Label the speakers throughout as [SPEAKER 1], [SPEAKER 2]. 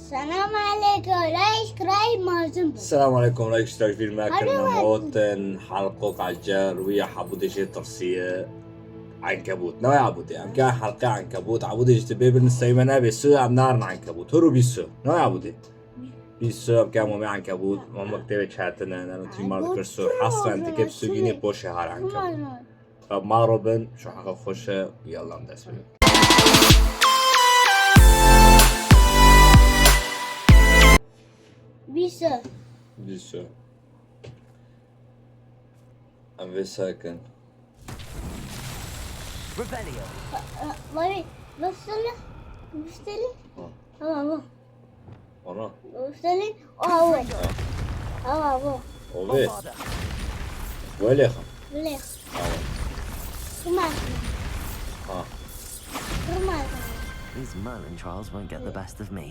[SPEAKER 1] السلام عليكم لايك راي مازن.
[SPEAKER 2] السلام عليكم لايك اشتراك في الماكن نموتن حلقوك عجار ويا حبودي شي ترسية عنكبوت نوع عبودي ام كان حلقة عنكبوت عبودي جتبي بالنسيمنا بيسو ام نار عنكبوت هرو بيسو نوع عبودي بيسو ام كان مومي عنكبوت ماما كتبت شاتنا انا تي مال كرسو حصرا انت كيف سوقيني بوشي هار عنكبوت طب ما روبن شو حقا خوشة يلا ندس بيه بيسو ام في ساكن
[SPEAKER 3] Revelio.
[SPEAKER 1] مامي بستلي هو
[SPEAKER 2] وانا
[SPEAKER 1] بستلي هو
[SPEAKER 2] وبيه وليخا
[SPEAKER 1] ليخ كمان
[SPEAKER 3] These Merlin trials won't get the best of me.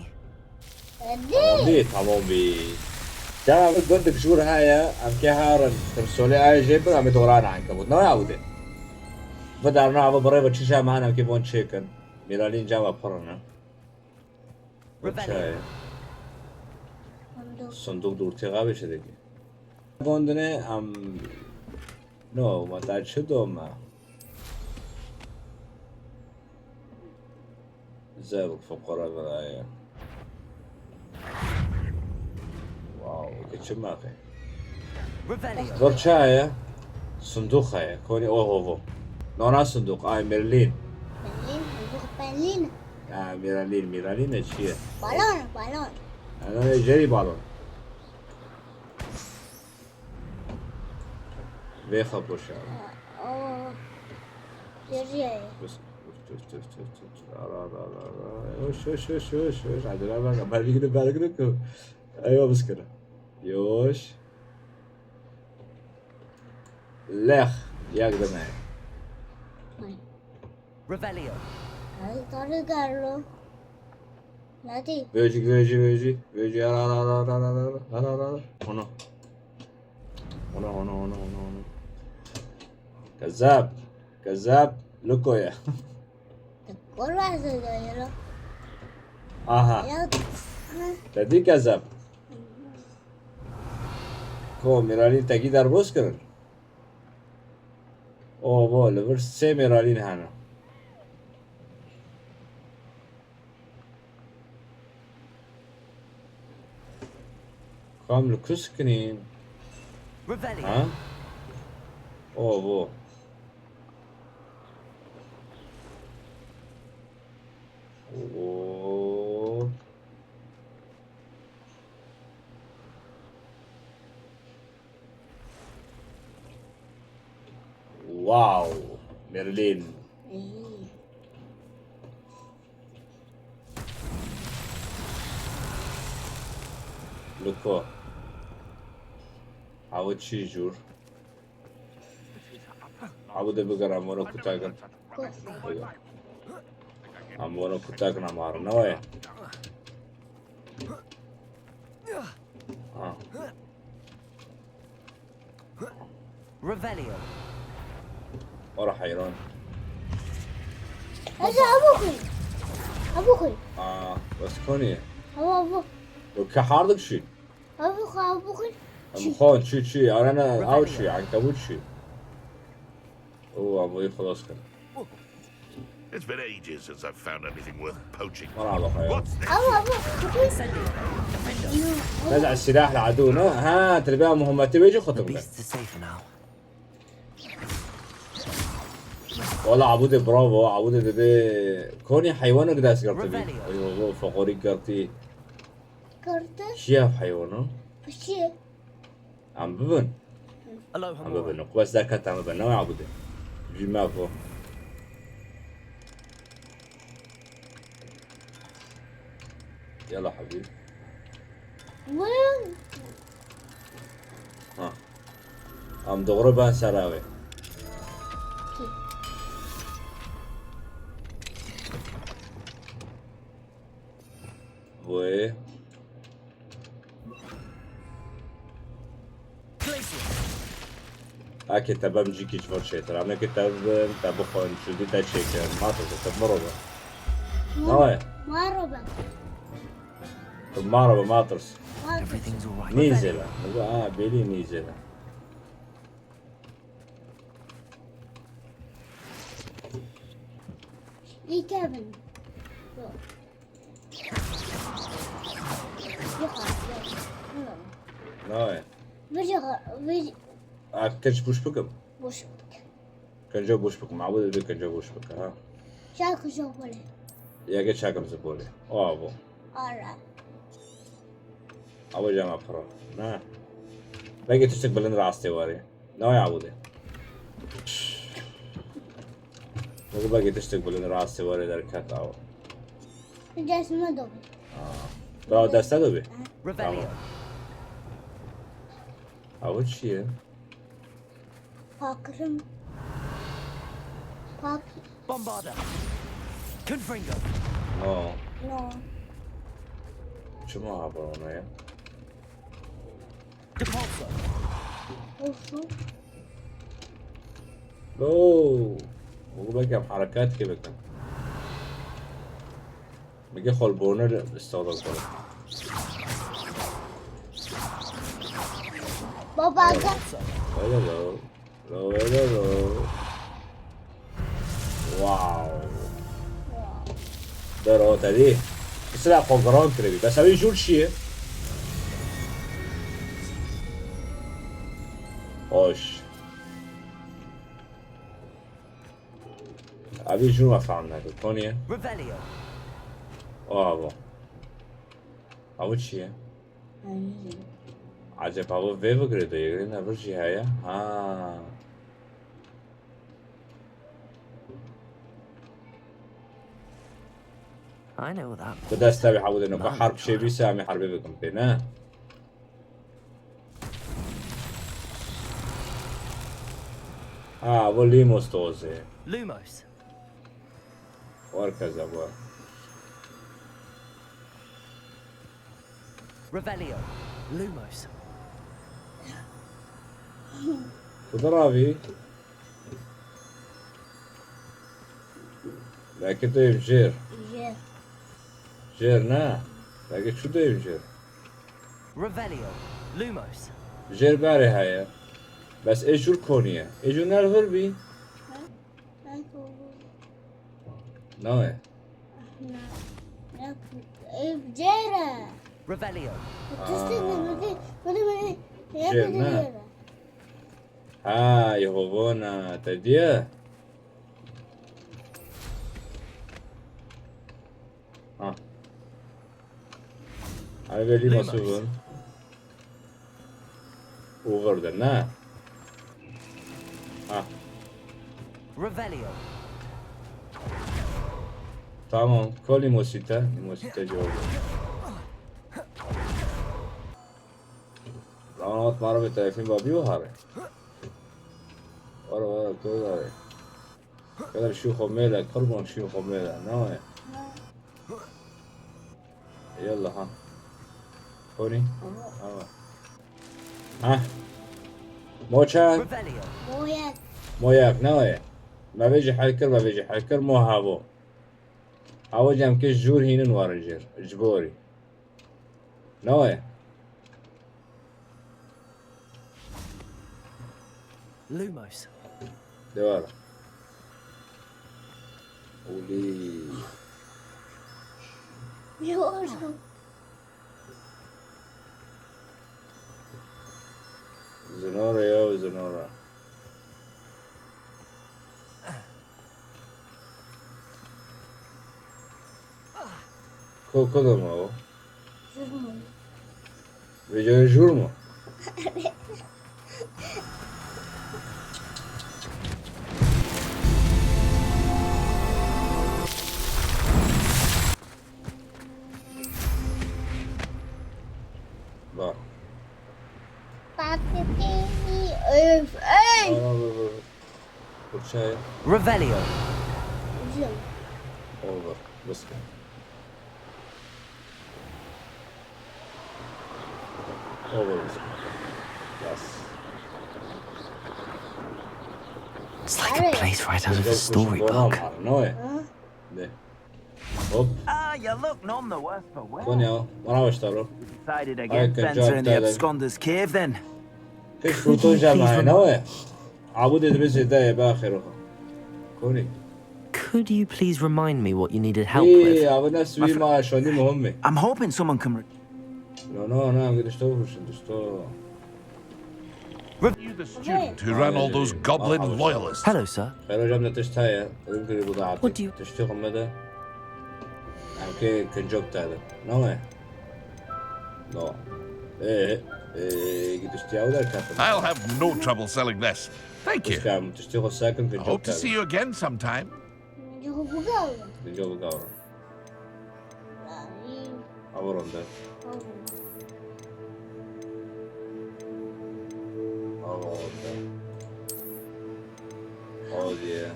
[SPEAKER 2] بيت عمو بيت جامع بتقولك شهور هاي ام كهارن ترسولي اي جيبن ام دوران عنكبوت نوع عودي بدأ نعرف بريبة شيشة معنا كيف وان شيكن ميلالين جامع بحرنا وشاي صندوق دورتي غابي شديكي قوندني ام نو ما تعد شدو ما زابق فقرة برايا واو كتشم ماخي
[SPEAKER 3] Revelio.
[SPEAKER 2] دور شاي صندوق هاي كوني اوه نونا صندوق ميرلين
[SPEAKER 1] بالين
[SPEAKER 2] ميرالين اشياء
[SPEAKER 1] بالون
[SPEAKER 2] انا جري بالون بيخا بوشا
[SPEAKER 1] جري
[SPEAKER 2] بس وش عدنا بقى بالك ايوه بس كده يوش لخ يقدر معي
[SPEAKER 3] Revelio.
[SPEAKER 1] هاي طارق قالوا نادي
[SPEAKER 2] بيجي لا هنا كذاب لكويا
[SPEAKER 1] كل واحد يلا
[SPEAKER 2] اها تدي كذاب كو ميرالين تاكيد اربوس كرن اوه بو لبرس سي ميرالين هانا كام لكسكنين
[SPEAKER 3] Revelio.
[SPEAKER 2] ها اوه بو اوه واو ميرلين لوكو عاود شي جور عاود بقر عمونا كتاكن عمونا كتاكن عمار نوايا
[SPEAKER 3] Revelio.
[SPEAKER 2] ورا حيران
[SPEAKER 1] هذا أبوخي
[SPEAKER 2] بس كوني
[SPEAKER 1] هو أبوخ
[SPEAKER 2] لو كحاردك شي
[SPEAKER 1] أبوخي
[SPEAKER 2] مخون شي انا اوت شي عنكبوت شي هو ابوي خلاص كده
[SPEAKER 4] It's been ages since I've found anything worth poaching.
[SPEAKER 2] ما على حيران
[SPEAKER 4] What's this?
[SPEAKER 2] نزع السلاح لعدونا ها تربيها مهمتي بيجي
[SPEAKER 3] The
[SPEAKER 2] خطب لك
[SPEAKER 3] beasts are safer now.
[SPEAKER 2] والله عبودي برافو عبودي دي كوني حيوانك داس قرتي ايوه فقوري قرتي
[SPEAKER 1] كرتة
[SPEAKER 2] شياف حيوانه
[SPEAKER 1] بشي
[SPEAKER 2] عم ببن
[SPEAKER 3] Aloha
[SPEAKER 2] عم
[SPEAKER 3] Mora.
[SPEAKER 2] ببن بس ذاك كانت عم ببن نوع عبودي جي مافو يلا حبيبي
[SPEAKER 1] وين
[SPEAKER 2] ها عم دغربان سراوي وي Aki tebe mġikiċ forċetra, għamnek tebe xon xudi ta' ċeker, ma' ta' tebe marroba. No,
[SPEAKER 1] ما ربع
[SPEAKER 2] المعربة ما ترس
[SPEAKER 3] Everything's all right.
[SPEAKER 2] نيزلة بيلي نيزلة.
[SPEAKER 1] اي كابن
[SPEAKER 2] ناي
[SPEAKER 1] بيجي
[SPEAKER 2] كنش بوش بكم
[SPEAKER 1] وش
[SPEAKER 2] كان جو بوش بكم معود بك كان جو بوش بك ها
[SPEAKER 1] شاكو شوفلي
[SPEAKER 2] يا قد شاكم زبولي أبو
[SPEAKER 1] alright
[SPEAKER 2] أبو جامع فرا نا باقي تشتغل بلند راسي واري ناي عودي مو باقي تشتغل بلند راسي واري دركات أو
[SPEAKER 1] جالس ما دوبي
[SPEAKER 2] برا دسته دوبي
[SPEAKER 3] Revelio.
[SPEAKER 2] أول شيء
[SPEAKER 1] فاكرم فاك
[SPEAKER 3] Bombarda. Confringo.
[SPEAKER 2] نو
[SPEAKER 1] نو
[SPEAKER 2] شو ما عبرونا يا
[SPEAKER 3] Depulso.
[SPEAKER 1] وشو
[SPEAKER 2] لو بقول لك حركات كيف كان بقي خلبونر استوضب كله
[SPEAKER 1] بابا قال
[SPEAKER 2] لو واو دروتا دي يصير قنقران كريبي بس ابي جول شيء خوش ابي جول ما فهمنا كونيا
[SPEAKER 3] Revelio.
[SPEAKER 2] ابو اول شيء عجب ابو فيفو كريدو يقولنا برجي هيا ها
[SPEAKER 3] I know that.
[SPEAKER 2] كده استبي حاول انه حرب شيء بيسامي حرب بكم بينا فوليموس توزي
[SPEAKER 3] Lumos.
[SPEAKER 2] واركز ابو
[SPEAKER 3] Revelio. Lumos.
[SPEAKER 2] تضربي لكن تو يمجير
[SPEAKER 1] جير
[SPEAKER 2] جيرنا لكن شو تو يمجير
[SPEAKER 3] Revelio. Lumos.
[SPEAKER 2] جير باري هاي بس ايش الكونية ايجو نرفر بي نوي
[SPEAKER 1] جيرة
[SPEAKER 3] Revelio.
[SPEAKER 2] جيرنا يهوبونا تديه أنا بيلي مسؤول وغردنا
[SPEAKER 3] Revelio.
[SPEAKER 2] tamam كل موسيتا جواب رانات مارو بتعرفين بابيو هاري ورا كذا كذا شيوخ ميلا قربون شيوخ ميلا نوع يلا ها كوني ها موشان
[SPEAKER 3] Revelio.
[SPEAKER 1] مويات
[SPEAKER 2] موياك نوع ما بيجي حكر مو هابو هاو جام كيش جور هينن وارجر اجبوري نوع
[SPEAKER 3] Lumos.
[SPEAKER 2] دوارا ولي
[SPEAKER 1] يورو
[SPEAKER 2] زنورة يا زنورة كده ما هو
[SPEAKER 1] جرمون
[SPEAKER 2] بيجي جورمو با
[SPEAKER 1] بابتي اف اي
[SPEAKER 2] برشاية
[SPEAKER 3] Revelio.
[SPEAKER 1] جم
[SPEAKER 2] اوفر بس اوفر بس
[SPEAKER 3] It's like a place right out of a storybook.
[SPEAKER 2] نوع ده هوب
[SPEAKER 3] Ah,
[SPEAKER 5] you look none the worse for wear.
[SPEAKER 2] كوني وانا بشتغل
[SPEAKER 5] Decided
[SPEAKER 2] I
[SPEAKER 5] against
[SPEAKER 2] can
[SPEAKER 5] entering
[SPEAKER 2] jump
[SPEAKER 5] the
[SPEAKER 2] that.
[SPEAKER 5] absconder's cave then.
[SPEAKER 2] كيف فروتون جامعة نوع عبود بس هدايا باخره كوني
[SPEAKER 3] Could you please remind me what you needed help
[SPEAKER 2] ايه
[SPEAKER 3] with?
[SPEAKER 2] عبود نفس ما شوني مهمة
[SPEAKER 5] I'm hoping someone can.
[SPEAKER 2] No, I'm gonna stop.
[SPEAKER 4] You the student who ran all those goblin loyalists.
[SPEAKER 3] Hello, sir.
[SPEAKER 2] خير جبنا تشتايا يمكن بضاعتي
[SPEAKER 3] What do you-
[SPEAKER 2] تشتغل مدى كي كنجوبت هذا نوع لا ايه تشتغل ولا كاتب
[SPEAKER 4] I'll have no trouble selling this. Thank
[SPEAKER 2] بس
[SPEAKER 4] you.
[SPEAKER 2] كام تشتغل ساكن
[SPEAKER 4] I hope
[SPEAKER 2] كنجوبت
[SPEAKER 4] to see
[SPEAKER 2] هذا
[SPEAKER 4] you again sometime.
[SPEAKER 1] جوه بقاوة
[SPEAKER 2] كنجوب قارة
[SPEAKER 1] يعني
[SPEAKER 2] عبرون ده عبرون ده Oh yeah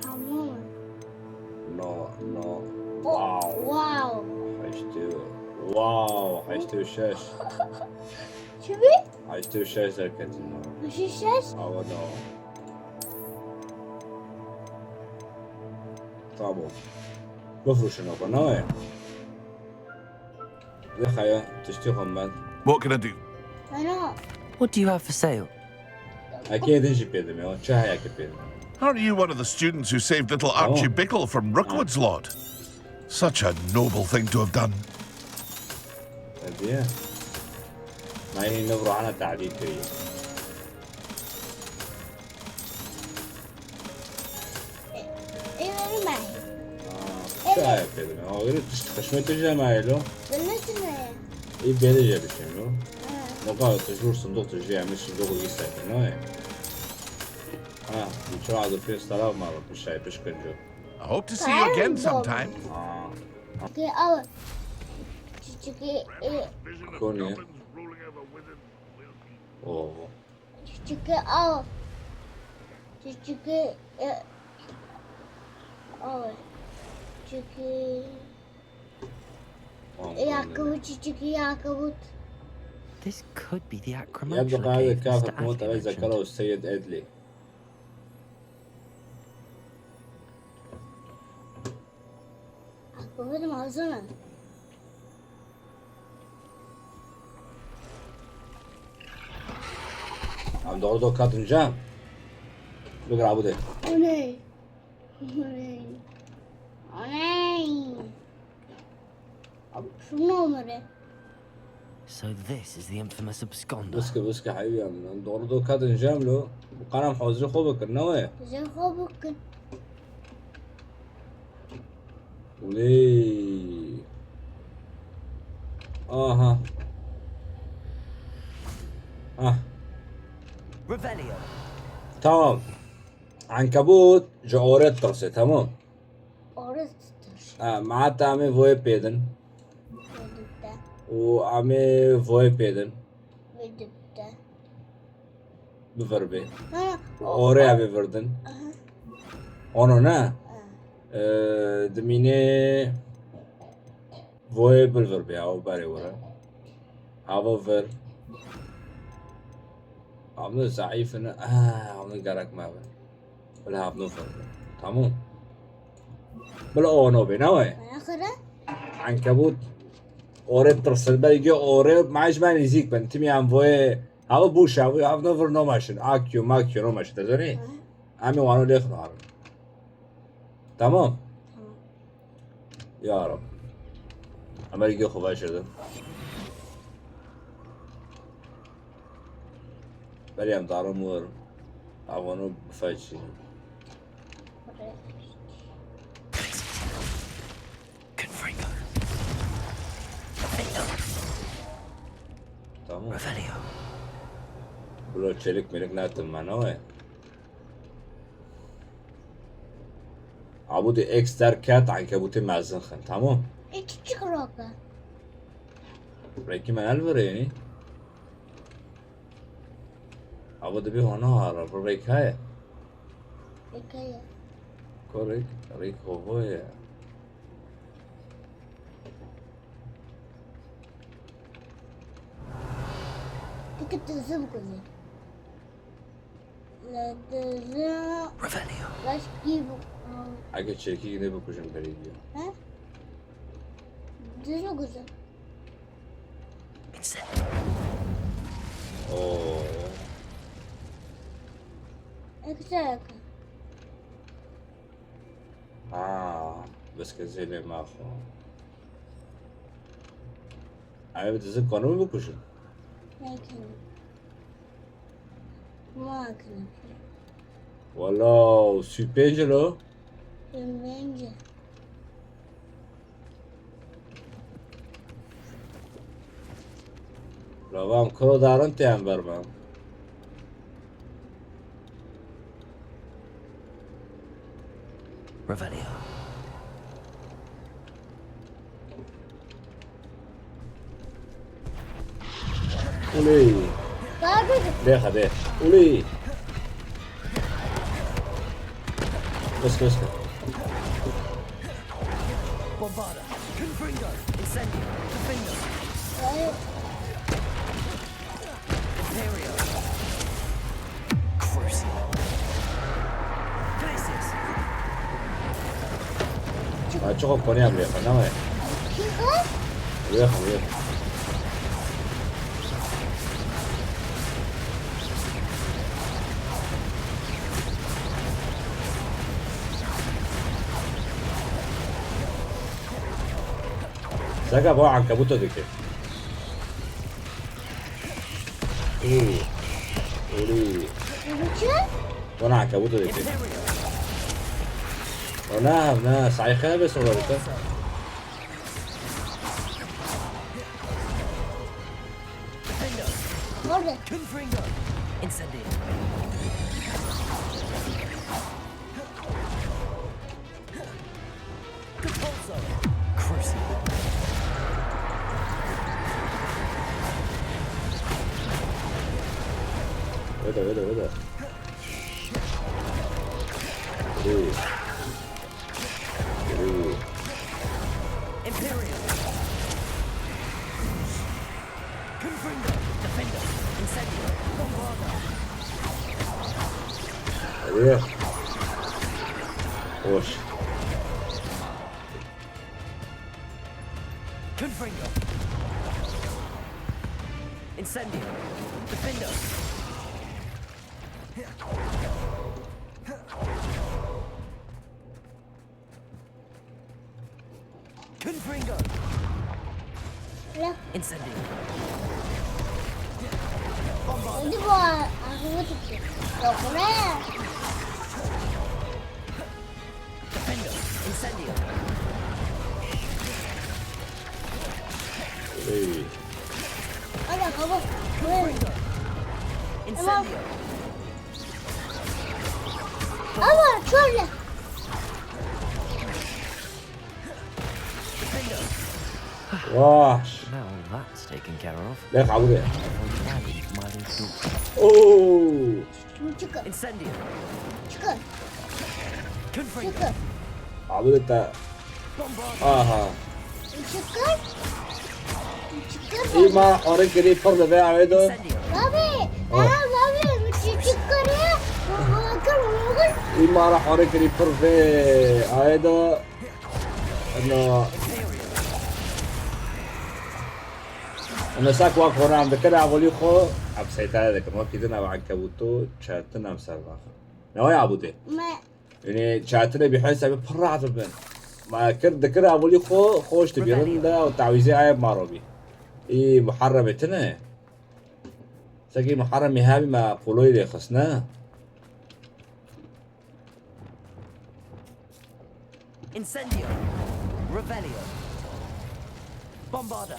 [SPEAKER 1] حمام
[SPEAKER 2] no واو
[SPEAKER 1] واو
[SPEAKER 2] حيشتوي الشاش
[SPEAKER 1] شوفي
[SPEAKER 2] حيشتوي الشاش ذا الكاتب
[SPEAKER 1] مش الشاش
[SPEAKER 2] Oh no. طابو بفرش نوبة نوع يا خيا تشتغل بعد
[SPEAKER 4] What can I do?
[SPEAKER 1] أنا
[SPEAKER 3] What do you have for sale?
[SPEAKER 2] أكيد نجي بيدم يا شاهي أكيد بيدم
[SPEAKER 4] Are you one of the students who saved little Archie Bickle from Rookwood's Lord? Such a noble thing to have done.
[SPEAKER 2] هدية ما هي نبرة عنها تعديل كريم
[SPEAKER 1] إيه أنا معي
[SPEAKER 2] شاهي بيدم يا غير تشتخشمت الجماعي له
[SPEAKER 1] بلشنا
[SPEAKER 2] إيه بيدي جابي شنو نقاط تجور صندوق تجي مش صندوق يسافر نوع شو عاد في استراحة مرة مش شايف إيش كنجو
[SPEAKER 4] I hope to see you again sometime.
[SPEAKER 1] كي أول تشتكي
[SPEAKER 2] كوني أوه
[SPEAKER 1] تشتكي أول تشتكي أول تشتكي يعقوب تشتكي يعقوب
[SPEAKER 3] This could be the
[SPEAKER 2] يبدو
[SPEAKER 3] acromantia
[SPEAKER 2] قاعدة
[SPEAKER 3] cave
[SPEAKER 2] كافة
[SPEAKER 3] Mr.
[SPEAKER 2] موت
[SPEAKER 3] Ashley
[SPEAKER 2] على
[SPEAKER 3] mentioned.
[SPEAKER 2] ذكره السيد إدلي
[SPEAKER 1] يعقوب هذا معظمة
[SPEAKER 2] عم دور كاتن جام بقرا ابو ده
[SPEAKER 1] أني أني أني شنو مرة
[SPEAKER 3] So this is the infamous absconder.
[SPEAKER 2] بسك حبيبي عم دور كاتن جام له وقنا محوزري خوبك النوى
[SPEAKER 1] زي خوبك
[SPEAKER 2] ولي ها
[SPEAKER 3] Revelio.
[SPEAKER 2] تمام عنكبوت جورت ترسي تمام
[SPEAKER 1] أرستش
[SPEAKER 2] معناتها عمي فوي بيدن
[SPEAKER 1] بدبته
[SPEAKER 2] وعمي فوي بيدن
[SPEAKER 1] بدبته
[SPEAKER 2] بفربي
[SPEAKER 1] أنا
[SPEAKER 2] اوريا بفردن اونو نا دميني فوي بالفربي او باري ورا هاو فر عملو ضعيف انا عملو قرق ما بر ولا هاف نوفر تمام بلا اونو بيناوي
[SPEAKER 1] آخره
[SPEAKER 2] عنكبوت اوري ترسل بلجي اوري معيش ما نزيك بنتمي عم فوي هاو بوشا هاف نوفر نو ماشن اكيو ماكيو نو ماشن تزوني عمي وانو ليخنو عرب تمام يا رب امريكي خوبا شده بلي ام دارو مور اوانو بفاجي
[SPEAKER 3] Confringo.
[SPEAKER 2] تمام
[SPEAKER 3] Revelio.
[SPEAKER 2] بلو تشيلك ملك ناتم معنوه عبودي اكس دار كات عنكبوتين مع الزنخن تمام
[SPEAKER 1] إيش تشكرك
[SPEAKER 2] ريكي من الفريني عبودي بيه هنا هارا بريك هاي
[SPEAKER 1] إيه
[SPEAKER 2] كوريك ريك هوفويا
[SPEAKER 1] كنت تزم كذي لا تزم
[SPEAKER 3] Revelio.
[SPEAKER 1] لا تجيبه
[SPEAKER 2] اگه چرکی نبو کشم بریگی
[SPEAKER 1] ها Düzü güzel.
[SPEAKER 3] Incendio.
[SPEAKER 2] اوه
[SPEAKER 1] Ekşek.
[SPEAKER 2] بس كذا لي ما خو عم بتذكر ما بكوشن
[SPEAKER 1] Lakin. Makine.
[SPEAKER 2] والله سوبيجلو
[SPEAKER 1] Bence.
[SPEAKER 2] لو بام كرو دارن تيان بربام
[SPEAKER 3] Revelio.
[SPEAKER 2] ولي
[SPEAKER 1] Kardeşim.
[SPEAKER 2] ليه خديه ولي بس
[SPEAKER 3] Bombarda. Confringo. Incendio. Defendo.
[SPEAKER 1] Hayır.
[SPEAKER 3] Imperio. Crucio. Glacius.
[SPEAKER 2] ما تشوف كوني عم ليه نعم
[SPEAKER 1] Çıkar.
[SPEAKER 2] ليه Saca boa عنكبوتة دي كده قولي
[SPEAKER 1] Bıçak.
[SPEAKER 2] وانا عنكبوتة دي كده وانا سعي خابس ولا بتاع
[SPEAKER 3] Defendo.
[SPEAKER 1] Orada.
[SPEAKER 3] Confringo. Incendio. Compulso. Crucio.
[SPEAKER 2] ايه ده قولي
[SPEAKER 3] Imperio. Confringo. Defendo. Incendio. Bombarda.
[SPEAKER 2] ايه وش
[SPEAKER 3] Confringo. Incendio. Defendo. Confringo.
[SPEAKER 1] La.
[SPEAKER 3] Incendio.
[SPEAKER 1] Hadi bu ağzını tutuyor. Yok buraya.
[SPEAKER 3] Defendo. Incendio.
[SPEAKER 2] قولي
[SPEAKER 1] Hadi hava. Buraya.
[SPEAKER 3] Incendio.
[SPEAKER 1] Ama şöyle.
[SPEAKER 3] Defendo.
[SPEAKER 2] واش
[SPEAKER 3] Now that's taken care of.
[SPEAKER 2] ليه عبودي
[SPEAKER 3] Rally my little
[SPEAKER 2] اوه
[SPEAKER 1] Çıkın.
[SPEAKER 3] Incendio.
[SPEAKER 1] Çıkın.
[SPEAKER 3] Confringo.
[SPEAKER 1] Çıkın.
[SPEAKER 2] عبودي انت
[SPEAKER 3] Bombarda.
[SPEAKER 2] اها
[SPEAKER 1] Çıkın. Çıkın.
[SPEAKER 2] ايه ما حوريك ليه فرد بقى عبيدو
[SPEAKER 3] Incendio.
[SPEAKER 1] Abi. Abi. Çıkın ya. Bakın. Bakın.
[SPEAKER 2] ايه ما راح اوريك ليه فرد عبيدو انه انه ساك واقف هنا عم بكره عبولي خو عم سيطرة ذاك ما كيدنا عنكبوتو شاتنا مسرخ نوي عبودي
[SPEAKER 1] Ma.
[SPEAKER 2] يعني شاتنا بيحس ابي برا عتبن ما كرد كره عبولي خو خوش تبيرندا وتعويزي عيب معروبي ايه محرمتنا ساكي محرم هابي ما قولوا لي خصنا
[SPEAKER 3] Incendio. Revelio. Bombarda.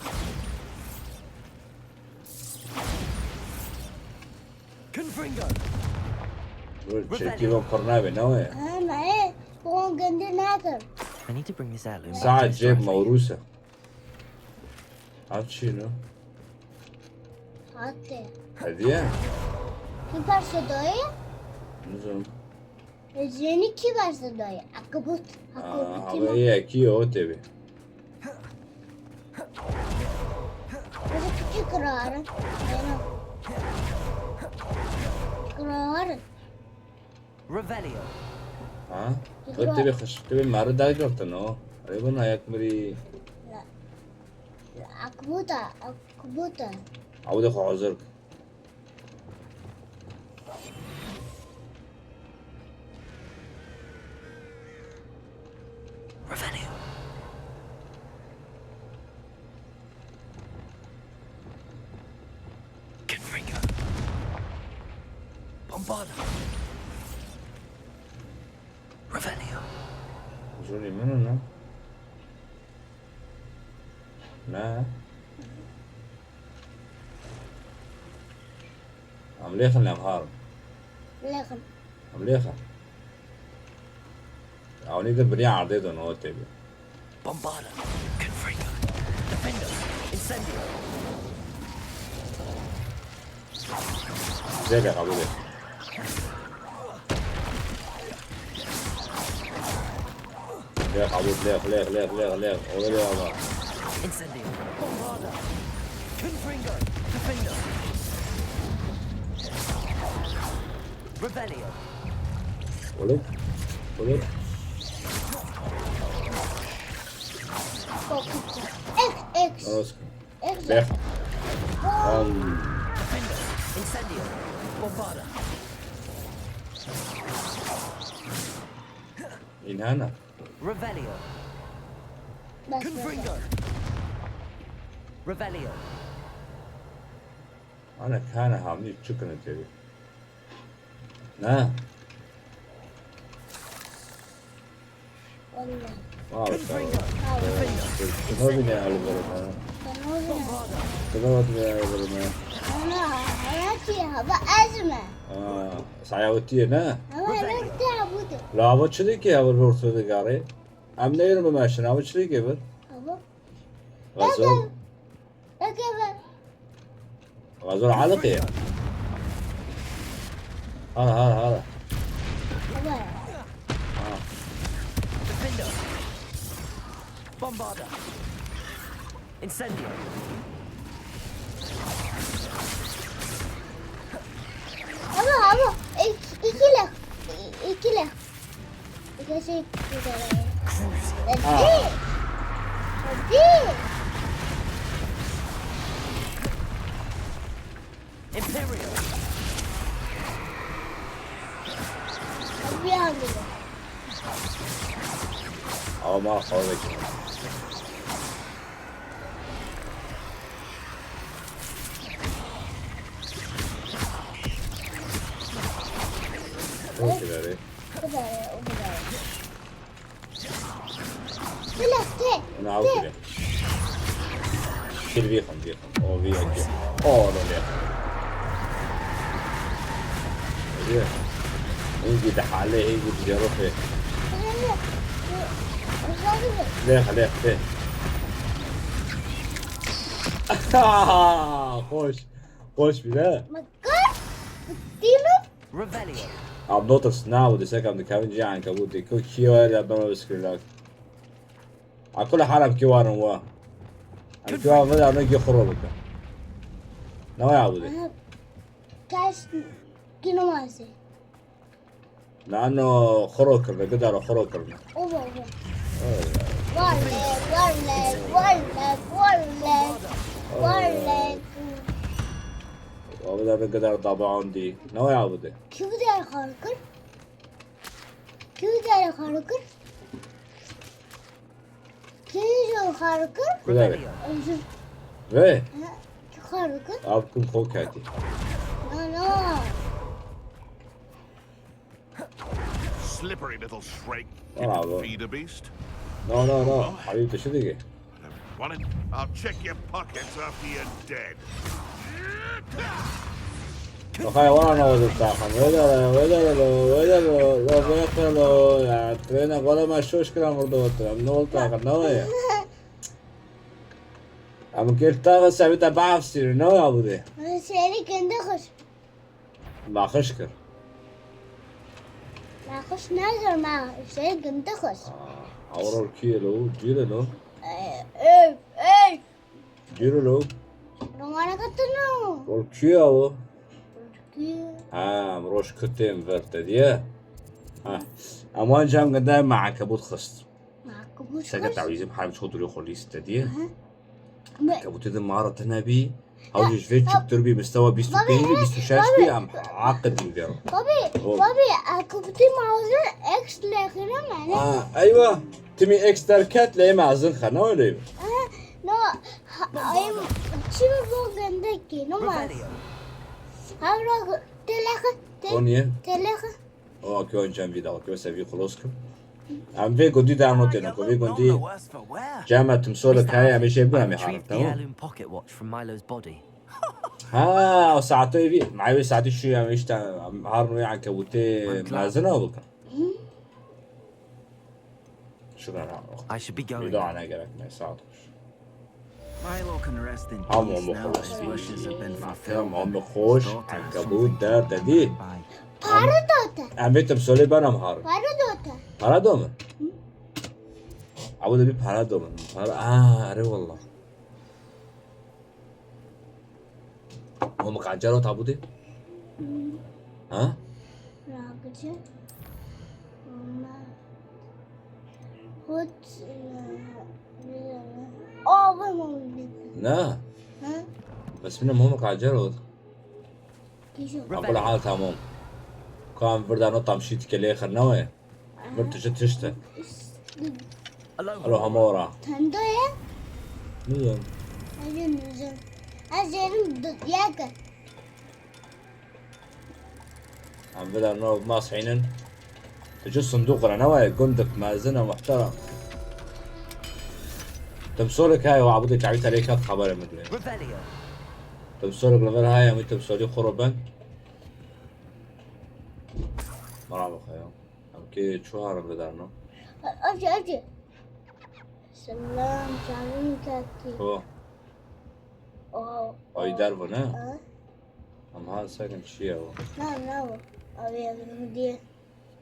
[SPEAKER 3] Confringo.
[SPEAKER 2] شركيبهم قرنابي نوي
[SPEAKER 1] Ama bu gönde ne kadar?
[SPEAKER 3] I need to bring this heirloom back
[SPEAKER 2] ساعة
[SPEAKER 3] to its
[SPEAKER 2] جيب
[SPEAKER 3] rightful-
[SPEAKER 2] موروثة عرفت شنو؟
[SPEAKER 1] Hatta.
[SPEAKER 2] هدية؟
[SPEAKER 1] Kim varsa dayı?
[SPEAKER 2] نزل
[SPEAKER 1] Zeni kim varsa dayı? Akabut. Akabut.
[SPEAKER 2] هي كيو تبي
[SPEAKER 1] Burası küçük kırarın. Aynen. Kırarın.
[SPEAKER 3] Revelio.
[SPEAKER 2] ها؟ قلت تبي خش تبي المعرض ده قلت انه ايضا هيك مري
[SPEAKER 1] لا. عقبوطة
[SPEAKER 2] عود اخو عذرك.
[SPEAKER 3] Revelio. Confringo. Bombarda. Revelio.
[SPEAKER 2] جوني منو لا عمليخ الأمهار
[SPEAKER 1] لكن
[SPEAKER 2] عمليخ أو نقدر بني عرضيدو نو تبي
[SPEAKER 3] Bombarda. Confringo. Defender. Incendio.
[SPEAKER 2] زي قبولي ليخ عبود ليخ أولي أبا
[SPEAKER 3] Incendio. Bombarda. Confringo. Defender. Revelio.
[SPEAKER 2] ولد
[SPEAKER 1] اكس
[SPEAKER 2] نوسك
[SPEAKER 1] اكس
[SPEAKER 2] ليخ
[SPEAKER 3] Defender. Incendio. Bombarda.
[SPEAKER 2] إن هنا
[SPEAKER 3] Revelio.
[SPEAKER 1] بس
[SPEAKER 3] Confringo. Revelio.
[SPEAKER 2] أنا كان هعمل شكرا تبي لا
[SPEAKER 1] والله
[SPEAKER 2] ما أعرف
[SPEAKER 3] Confringo.
[SPEAKER 2] كنت بني على البرمة كنت بني على البرمة
[SPEAKER 1] أنا فيها بقى أزمة
[SPEAKER 2] سعيوتي نا
[SPEAKER 1] أنا نفسي أعبده
[SPEAKER 2] لا أبغى شريكي أبغى الورثة دقاري أم نير مماشن أبغى شريكي بر
[SPEAKER 1] أبا
[SPEAKER 2] غزول
[SPEAKER 1] أكبر
[SPEAKER 2] غزول علقي هذا
[SPEAKER 1] أبا
[SPEAKER 3] Defender. Bombarda. Incendio.
[SPEAKER 1] أبا إكله إكسي ردي
[SPEAKER 3] Imperial.
[SPEAKER 1] أبي أعمله
[SPEAKER 2] أو ما أخذك كده ليه
[SPEAKER 1] كده لا تي
[SPEAKER 2] أنا عاوز كده كده بيخم أو بيأجل أوه لا ليه يجي دحالي يجي تجرفه ليه خوش بلا
[SPEAKER 1] مكر تيمو
[SPEAKER 3] Revelio.
[SPEAKER 2] I'm not now the second كمان جي عنكبوت دي كل كيوار يا بنا بسكرلاك على كل حال ام كيوار هو ام كيوار ما نجي خربك نوع عبودي
[SPEAKER 1] كاس كيلو ماسي
[SPEAKER 2] لانه خروكرنا قدر خروكرنا
[SPEAKER 1] أوبا ولا
[SPEAKER 2] وبدأ قدر طبعا دي نوع عبودي
[SPEAKER 1] كيف داير خارقر كيف داير خارقر
[SPEAKER 2] كذلك
[SPEAKER 3] Revelio.
[SPEAKER 2] ايه
[SPEAKER 1] خارقر
[SPEAKER 2] ابكم خوكاتي
[SPEAKER 1] لا
[SPEAKER 4] Slippery little shrike.
[SPEAKER 2] Oh,
[SPEAKER 4] You can
[SPEAKER 2] well.
[SPEAKER 4] feed a beast.
[SPEAKER 2] نو حبيبتي شو دقيقة
[SPEAKER 4] Want it? I'll check your pockets after you're dead.
[SPEAKER 2] وخاي وانا وذاكم ولا لو بيقلو يعني ترينا ولا ما شوش كلام مردوت نقول طاقة نوية أما كيف طاقة سبيتها بعفسي نوية أبو دي
[SPEAKER 1] أنا سيري كنت خش
[SPEAKER 2] ما خشكر
[SPEAKER 1] ما خش نازل ما سيري كنت خش
[SPEAKER 2] أورو الكيلو جيرلو
[SPEAKER 1] ايه
[SPEAKER 2] جيرلو
[SPEAKER 1] رومانا كتنو
[SPEAKER 2] والكيو مروش كتيم فرتدية أمان جام قدام مع كبوت خست
[SPEAKER 1] معك بوش
[SPEAKER 2] سجى تعويزي بحال مش خضري خلي استدية عنكبوت إذا مهارة نبي هاوجي فيت شكتر بي مستوى بيستو بيني بيستو شاش بي أم عقد ينقرو
[SPEAKER 1] بابي عقبتي معوزة اكس لكنا معنا
[SPEAKER 2] أيوة تمي إكستر كات ليه معزن خنا ولا إيه؟
[SPEAKER 1] نو ايم شو بقول عندك نو ما هاورا
[SPEAKER 2] كونيه
[SPEAKER 1] تلاقة
[SPEAKER 2] أوكي وين جنبي ده أوكي بس أبي خلاصكم عم في قدي ده عنو تنا كوفي
[SPEAKER 5] None
[SPEAKER 2] قدي
[SPEAKER 5] the worse for wear.
[SPEAKER 2] جامعة تمسولك هاي عم يشبه
[SPEAKER 3] I
[SPEAKER 2] عم يحارب
[SPEAKER 3] retrieved the
[SPEAKER 2] تمام
[SPEAKER 3] heirloom pocket watch from Milo's body.
[SPEAKER 2] ها وساعته يبي معي ساعتي شو عم يشتا عم هارنو يعني عنكبوتي مازنة وبكا شكرا
[SPEAKER 3] I should be going.
[SPEAKER 2] يدو عنا قرأك ما يساعدوش
[SPEAKER 5] Milo can rest in
[SPEAKER 2] هم
[SPEAKER 5] peace now
[SPEAKER 2] هم
[SPEAKER 5] that his wishes have been fulfilled.
[SPEAKER 2] هم خوش عنكبوت دار ددي
[SPEAKER 1] باردوتا
[SPEAKER 2] عم تمسولي بنا مهار
[SPEAKER 1] باردوتا
[SPEAKER 2] para دومن عبود بي para دومن أري والله هم قاعد تعبودي ها
[SPEAKER 1] راقجة وما هوت أوه ما
[SPEAKER 2] لا
[SPEAKER 1] ها
[SPEAKER 2] بس منهم هم قاعد
[SPEAKER 1] كيشو
[SPEAKER 2] أقول حال تمام كان فردا نطعم شيت كلي خرناوي مرت شتشته الو همورا
[SPEAKER 1] تندوية
[SPEAKER 2] نزل
[SPEAKER 1] نزل أزين ضد ياك
[SPEAKER 2] عم بدأ نو ماس حينن تجي صندوق رناوي قندك مازنة محترم تمسولك هاي وعبودك عبيت عليك خبر مدري
[SPEAKER 3] Revelio.
[SPEAKER 2] تمسولك لغير هاي عمي تمسولي خربان مرحبا خيام عم كي شو هارم بدأنا
[SPEAKER 1] أجي سلام جانين كاتي
[SPEAKER 2] هو
[SPEAKER 1] أو
[SPEAKER 2] أي داربو نا عم هذا ساكن شيء هو
[SPEAKER 1] نعم أبي أقول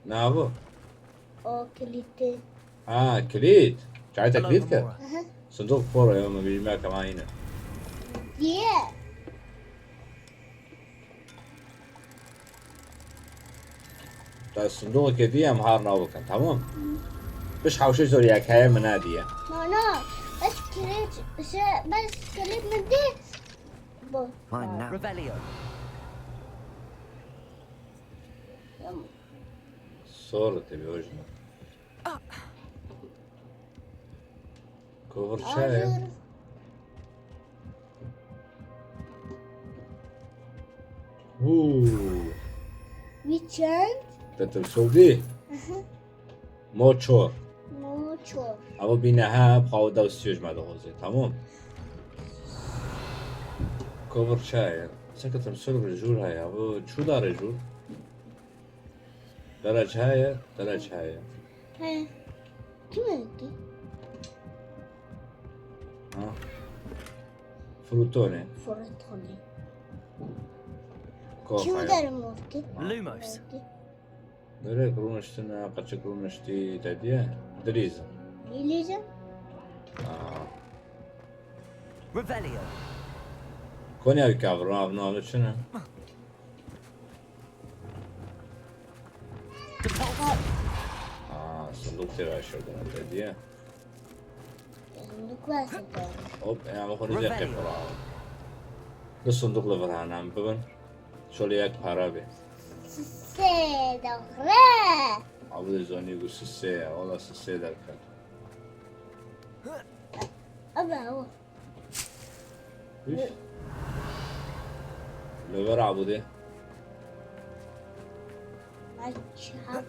[SPEAKER 2] نابو
[SPEAKER 1] أو كليتي
[SPEAKER 2] كليد جاي
[SPEAKER 3] Hello,
[SPEAKER 2] تكليد كده
[SPEAKER 3] Gamora.
[SPEAKER 2] صندوق فورة يوم بيجي معك معي هنا
[SPEAKER 1] yeah
[SPEAKER 2] الصندوق كذي مهار ناوكن تمام بش حوشي زورياك هاي منادية
[SPEAKER 1] no بس كليت من دي بو
[SPEAKER 3] Fine now. Revelio.
[SPEAKER 2] صورة تبي وجهنا كوفر شاي
[SPEAKER 1] أجر
[SPEAKER 2] اوه
[SPEAKER 1] ويتشاند
[SPEAKER 2] تتمسول دي موتشور
[SPEAKER 1] موتشور
[SPEAKER 2] أبو بينها بقاو داو السيوج مع دغوزي تمام كوفر شاي سكت تمسول رجول هاي أبو شو دار رجول درج هاي
[SPEAKER 1] هاي كم هدي
[SPEAKER 2] ها فروتوني
[SPEAKER 1] فرطوني
[SPEAKER 2] كوخ
[SPEAKER 1] كم
[SPEAKER 2] هاي
[SPEAKER 1] دار موركي
[SPEAKER 3] Lumos.
[SPEAKER 2] دري كرونشتنا قد كرونشتي تادية دريزة
[SPEAKER 1] إليزا
[SPEAKER 3] Revelio.
[SPEAKER 2] كوني هاي كافر ما بنعمل شنو صندوق تبع الشردنا تادية
[SPEAKER 1] نكواسة
[SPEAKER 2] اوب يعني بخون زي قفرة ده الصندوق لفرها عم ببن شو ليك بحرابي
[SPEAKER 1] سيدة غرا
[SPEAKER 2] عبد زوني يقول سسية والله سسية ذاك
[SPEAKER 1] أبا هو
[SPEAKER 2] ايش لفر عبودي
[SPEAKER 1] نشحب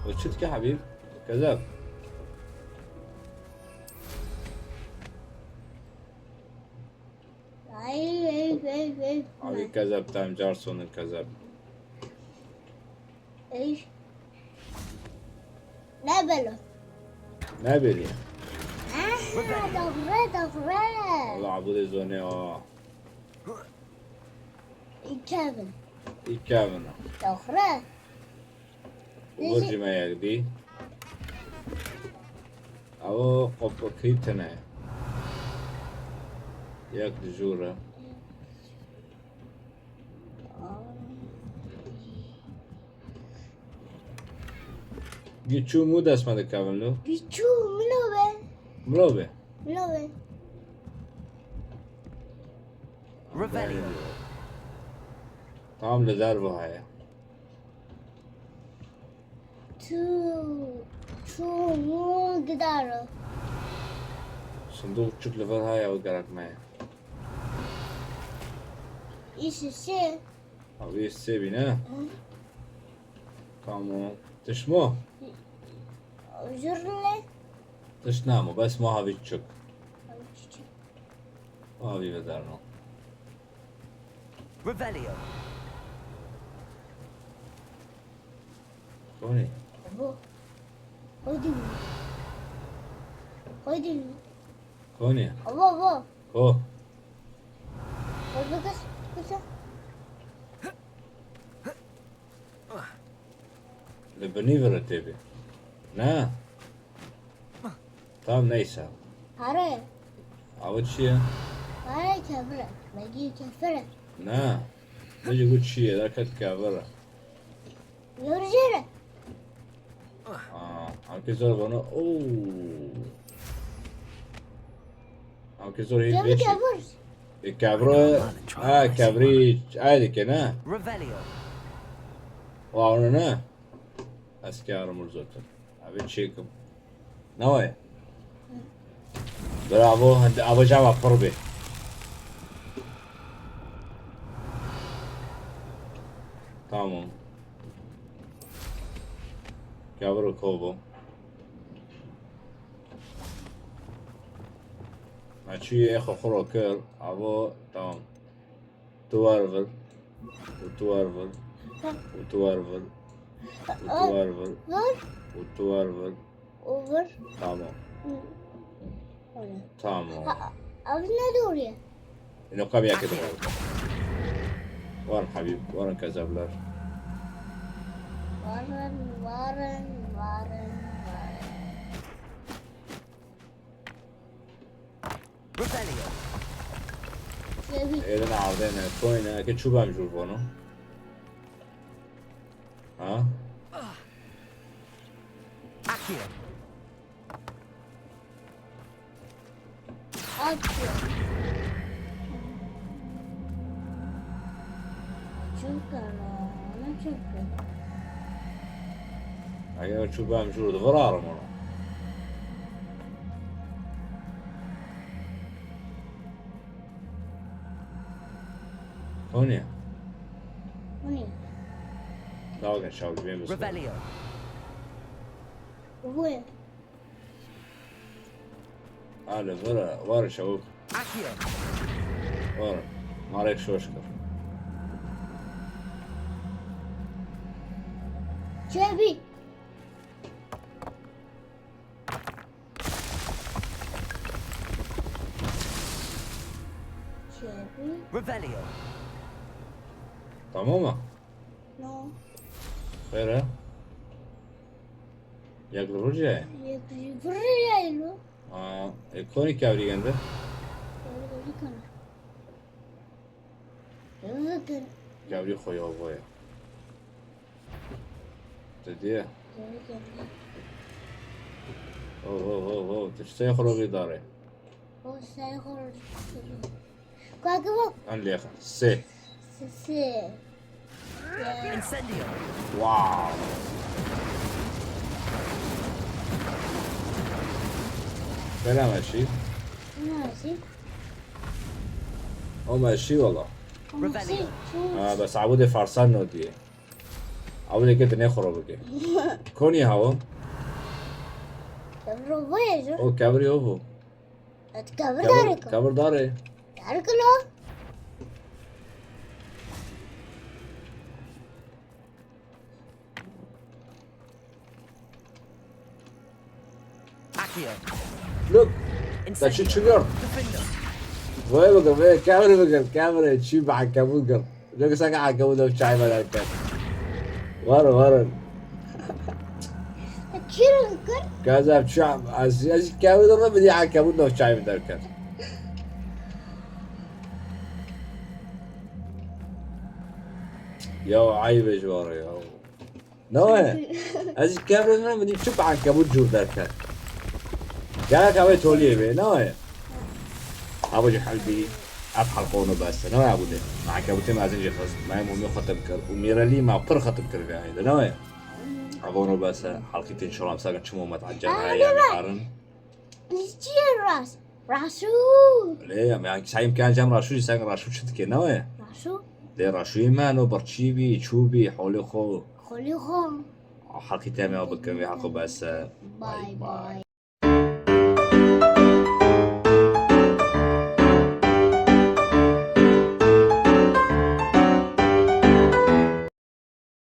[SPEAKER 2] وشتك يا حبيب كذاب علي كذاب تايم جارسون الكذاب
[SPEAKER 1] ايش نبله
[SPEAKER 2] نابلي
[SPEAKER 1] دغري
[SPEAKER 2] والله عبودي زوني
[SPEAKER 1] كيفن
[SPEAKER 2] يكامنا
[SPEAKER 1] دغري
[SPEAKER 2] ورجي ما يقدي او قب كيتنا ياك دجورة گیچو مو دست مده کاملو
[SPEAKER 1] بیچو ملوه
[SPEAKER 2] ملوبه
[SPEAKER 1] ملوه
[SPEAKER 5] Revelio.
[SPEAKER 2] tamam لدر bu haya
[SPEAKER 1] تو مو گدارو
[SPEAKER 2] صندوق küçük level haya o gerekmeye
[SPEAKER 1] ایش شه
[SPEAKER 2] abi sebine tamam تشمو
[SPEAKER 1] جرله
[SPEAKER 2] تشنامو بس ما هبي تشك ما هبي بدرنا
[SPEAKER 5] Revelio.
[SPEAKER 2] كوني
[SPEAKER 1] بو هودي هودي
[SPEAKER 2] كوني
[SPEAKER 1] بو بو
[SPEAKER 2] هو
[SPEAKER 1] هودي كس كس
[SPEAKER 2] لبني vere تبي نه tamam neyse
[SPEAKER 1] هره
[SPEAKER 2] avuç şiye
[SPEAKER 1] هره كبره بجي كفره
[SPEAKER 2] نه نجي قلت شيء ذاك كافرة
[SPEAKER 1] يرجره
[SPEAKER 2] هم که زور بنا هم که زور هیچ
[SPEAKER 1] كيف
[SPEAKER 2] بیشی
[SPEAKER 1] كبرش
[SPEAKER 2] کابرا کابری عادی که نه
[SPEAKER 5] Revelio.
[SPEAKER 2] و اونو نه از که آرمور زودتر abi چیکم نوای برافو ابو جامع قربي tamam كابرو كوبو ماشي اخو خرو كير ابو تمام توارفل وتوارفل وتوارفل وتوارفل
[SPEAKER 1] زور
[SPEAKER 2] وتوارفل
[SPEAKER 1] اوفر
[SPEAKER 2] tamam tamam
[SPEAKER 1] أبي ندوري
[SPEAKER 2] انه قام ياكل وين حبيب وين كازابلر
[SPEAKER 1] وارن
[SPEAKER 5] Revelio.
[SPEAKER 1] جبي
[SPEAKER 2] اذا عاودنا كوين كي تشوف بام جورفونو ها
[SPEAKER 5] Accio.
[SPEAKER 1] أكل شكرا أنا شكرا
[SPEAKER 2] اگر تشوف بام جور غرار مرة هونيا
[SPEAKER 1] هوني
[SPEAKER 2] لا وقت شاول بين بس
[SPEAKER 5] Revelio.
[SPEAKER 1] وين
[SPEAKER 2] هلا ورا شوف
[SPEAKER 5] Accio.
[SPEAKER 2] ورا ما عليك شو اشكر
[SPEAKER 1] جبي جبي
[SPEAKER 5] Revelio.
[SPEAKER 2] تماما
[SPEAKER 1] نو
[SPEAKER 2] خير ها يقدر رجع
[SPEAKER 1] يجري فريايلو
[SPEAKER 2] كوني كابري عنده
[SPEAKER 1] يذكر
[SPEAKER 2] كابري خويا وبويا تديه اوه تشتي خروجي داري
[SPEAKER 1] هو سيخرج كواكبو
[SPEAKER 2] ان لي اخر سي
[SPEAKER 1] سي
[SPEAKER 5] Incendio.
[SPEAKER 2] واو بلا ماشي
[SPEAKER 1] ماشي
[SPEAKER 2] او ماشي والله
[SPEAKER 1] ماشي شو
[SPEAKER 2] بس عبودي فارسان نودي عبودي كنت نخرج كوني هوا
[SPEAKER 1] الرواية
[SPEAKER 2] او كابري اوفو
[SPEAKER 1] تكبر دارك
[SPEAKER 2] كابر داري
[SPEAKER 1] دارك له
[SPEAKER 5] Accio.
[SPEAKER 2] لوك ده شو
[SPEAKER 5] Incendio.
[SPEAKER 2] تشجر
[SPEAKER 5] Defender.
[SPEAKER 2] وين بقى وين كاميرا تشي مع عنكبوت قر لوك ساقع عنكبوت ده شاي ما كان ورا
[SPEAKER 1] تشيل الكل
[SPEAKER 2] كذا شعب از كاميرا ده بدي عنكبوت ده شاي ما كان يا عيب جواري يا نوعه از كابل من بدي شوف عنكبوت جور ذاك قالك أبي تولي به نوعه أبو جحلبي أفحل قونه بس نوعه أبو ده عنكبوتي ما زين جخص ما يمومي ختم كر وميرالي ما بقر ختم كر في هذا نوعه أبونه بس حلقتين شو رام ساقط شو ما تعجل هاي يعني قارن
[SPEAKER 1] نسجي الراس راسو
[SPEAKER 2] ليه يعني سايم كان جام راشو ساق راشو شتكي نوعه
[SPEAKER 1] راسو
[SPEAKER 2] ليه راشو ما نو برشيبي تشوبي حولي خو
[SPEAKER 1] خلي خون
[SPEAKER 2] حلقتين ما بكر في حلقة بس
[SPEAKER 1] باي باي